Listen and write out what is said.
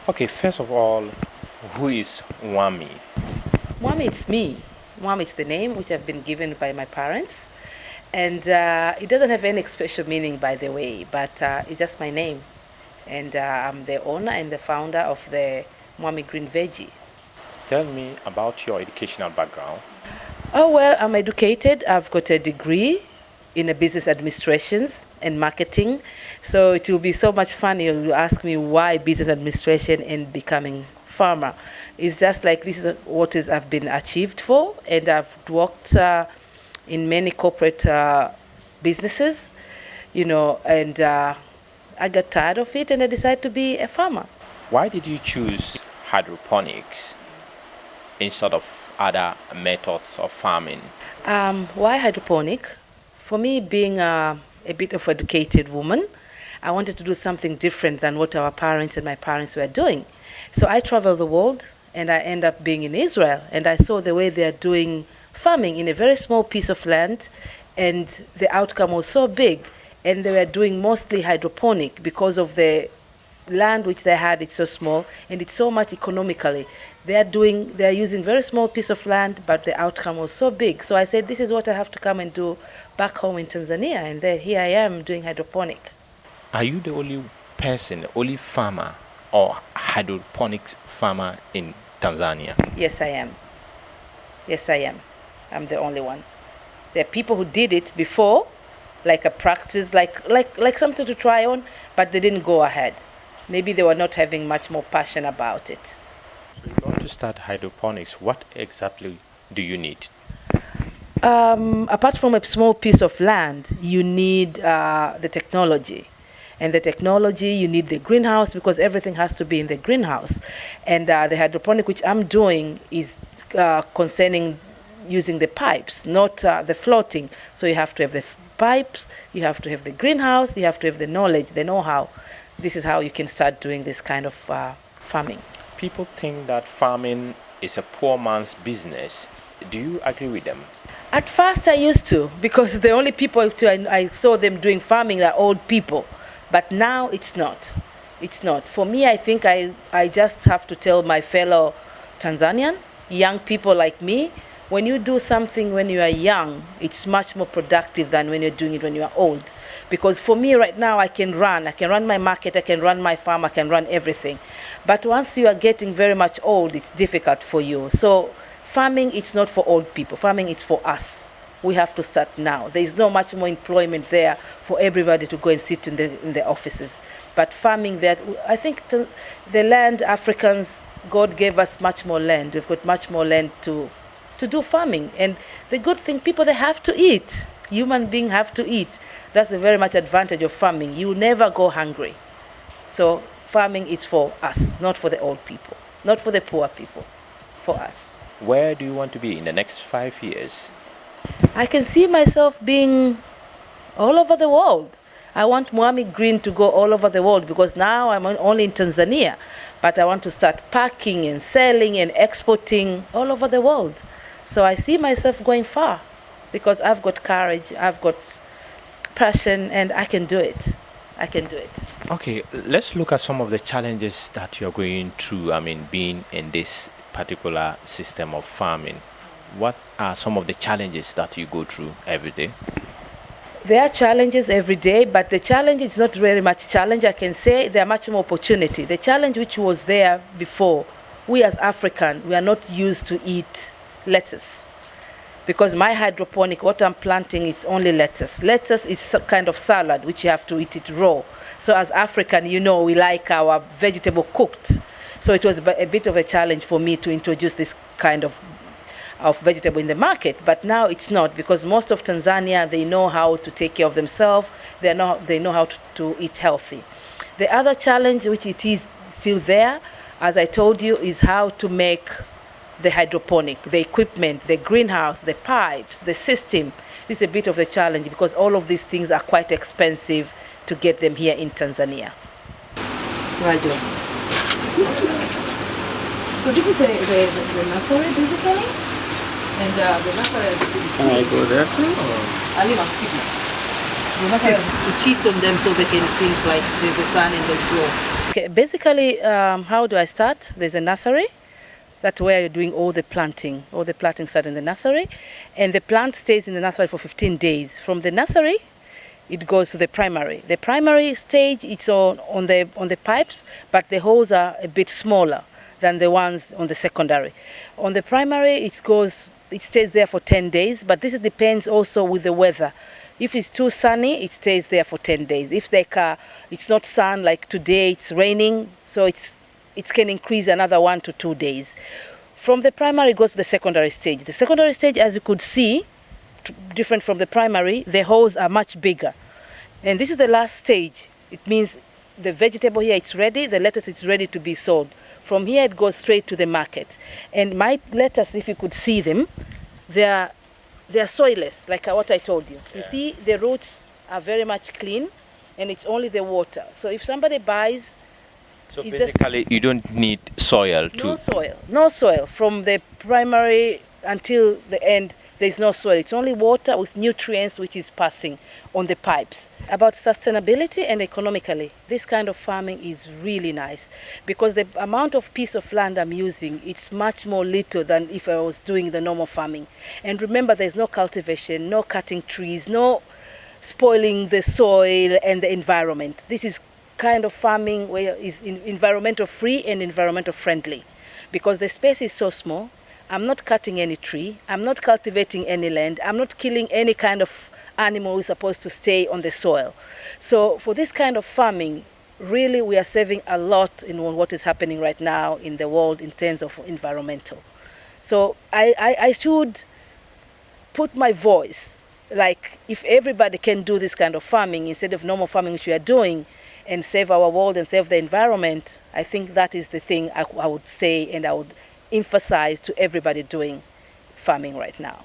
Okay, first of all, who is Wami? Wami, it's me. Wami is the name which I've been given by my parents. And it doesn't have any special meaning, by the way, but it's just my name. And I'm the owner and the founder of the Wami Green Veggie. Tell me about your educational background. Oh, well, I'm educated. I've got a degree in business administrations and marketing. So it will be so much fun if you ask me why business administration and becoming farmer. It's just like this is what I've been achieved for, and I've worked in many corporate businesses, and I got tired of it and I decided to be a farmer. Why did you choose hydroponics instead of other methods of farming? Why hydroponic? For me, being a bit of an educated woman, I wanted to do something different than what our parents and my parents were doing. So I traveled the world and I ended up being in Israel, and I saw the way they are doing farming in a very small piece of land, and the outcome was so big, and they were doing mostly hydroponic because of the land which they had. It's so small and it's so much economically. They're using very small piece of land, but the outcome was so big. So I said, this is what I have to come and do back home in Tanzania, and then here I am doing hydroponic. Are you the only person, the only farmer or hydroponics farmer in Tanzania? Yes, I am. Yes, I am. I'm the only one. There are people who did it before, like a practice, like something to try on, but they didn't go ahead. Maybe they were not having much more passion about it. So in order to start hydroponics, what exactly do you need? Apart from a small piece of land, you need the technology. And the technology, you need the greenhouse, because everything has to be in the greenhouse. And the hydroponic which I'm doing is concerning using the pipes, not the floating. So you have to have the pipes, you have to have the greenhouse, you have to have the knowledge, the know-how. This is how you can start doing this kind of farming. People think that farming is a poor man's business. Do you agree with them? At first I used to, because the only people I saw them doing farming are old people. But now it's not. It's not. For me, I think I just have to tell my fellow Tanzanian, young people like me, when you do something when you are young, it's much more productive than when you're doing it when you are old. Because for me right now, I can run my market, I can run my farm, I can run everything. But once you are getting very much old, it's difficult for you. So farming, it's not for old people. Farming, it's for us. We have to start now. There is no much more employment there for everybody to go and sit in the offices. But farming, that I think the land, Africans, God gave us much more land. We've got much more land to do farming. And the good thing, people, they have to eat. Human beings have to eat. That's a very much advantage of farming. You never go hungry. So farming is for us, not for the old people, not for the poor people, for us. Where do you want to be in the next 5 years? I can see myself being all over the world. I want Wami Green to go all over the world, because now I'm only in Tanzania, but I want to start packing and selling and exporting all over the world. So I see myself going far, because I've got courage, I've got passion, and I can do it. I can do it. Okay, let's look at some of the challenges that you're going through, being in this particular system of farming. What are some of the challenges that you go through every day? There are challenges every day, but the challenge is not very much challenge. I can say there are much more opportunity. The challenge which was there before, we as African, we are not used to eat lettuce. Because my hydroponic, what I'm planting is only lettuce. Lettuce is some kind of salad, which you have to eat it raw. So as African, we like our vegetable cooked. So it was a bit of a challenge for me to introduce this kind of vegetable in the market, but now it's not, because most of Tanzania, they know how to take care of themselves, they know how to eat healthy. The other challenge, which it is still there, as I told you, is how to make the hydroponic, the equipment, the greenhouse, the pipes, the system. This is a bit of a challenge, because all of these things are quite expensive to get them here in Tanzania. Raju. So this is the nursery, basically. And the nursery Can I go there too? Ali must keep it. The nursery to cheat on them so they can think like there's a sun and they grow. Okay, basically, how do I start? There's a nursery. That's where you're doing all the planting. All the planting starts in the nursery. And the plant stays in the nursery for 15 days. From the nursery, it goes to the primary. The primary stage, it's on the pipes, but the holes are a bit smaller than the ones on the secondary. On the primary, it stays there for 10 days, but this depends also with the weather. If it's too sunny, it stays there for 10 days. If it's not sun, like today, it's raining, so it can increase another 1 to 2 days. From the primary, it goes to the secondary stage. The secondary stage, as you could see, different from the primary, the holes are much bigger. And this is the last stage. It means the vegetable here, it's ready, the lettuce is ready to be sold. From here, it goes straight to the market. And my lettuce, if you could see them, they are soilless, like what I told you. You see, the roots are very much clean, and it's only the water. So if somebody buys... So basically, you don't need soil to... No soil. From the primary until the end, there's no soil. It's only water with nutrients which is passing on the pipes. About sustainability and economically, this kind of farming is really nice because the amount of piece of land I'm using, it's much more little than if I was doing the normal farming. And remember, there's no cultivation, no cutting trees, no spoiling the soil and the environment. This is kind of farming where is environmental free and environmental friendly because the space is so small. I'm not cutting any tree, I'm not cultivating any land, I'm not killing any kind of animal who is supposed to stay on the soil. So for this kind of farming, really we are saving a lot in what is happening right now in the world in terms of environmental. So I should put my voice, like if everybody can do this kind of farming instead of normal farming which we are doing and save our world and save the environment, I think that is the thing I would say and I would emphasize to everybody doing farming right now.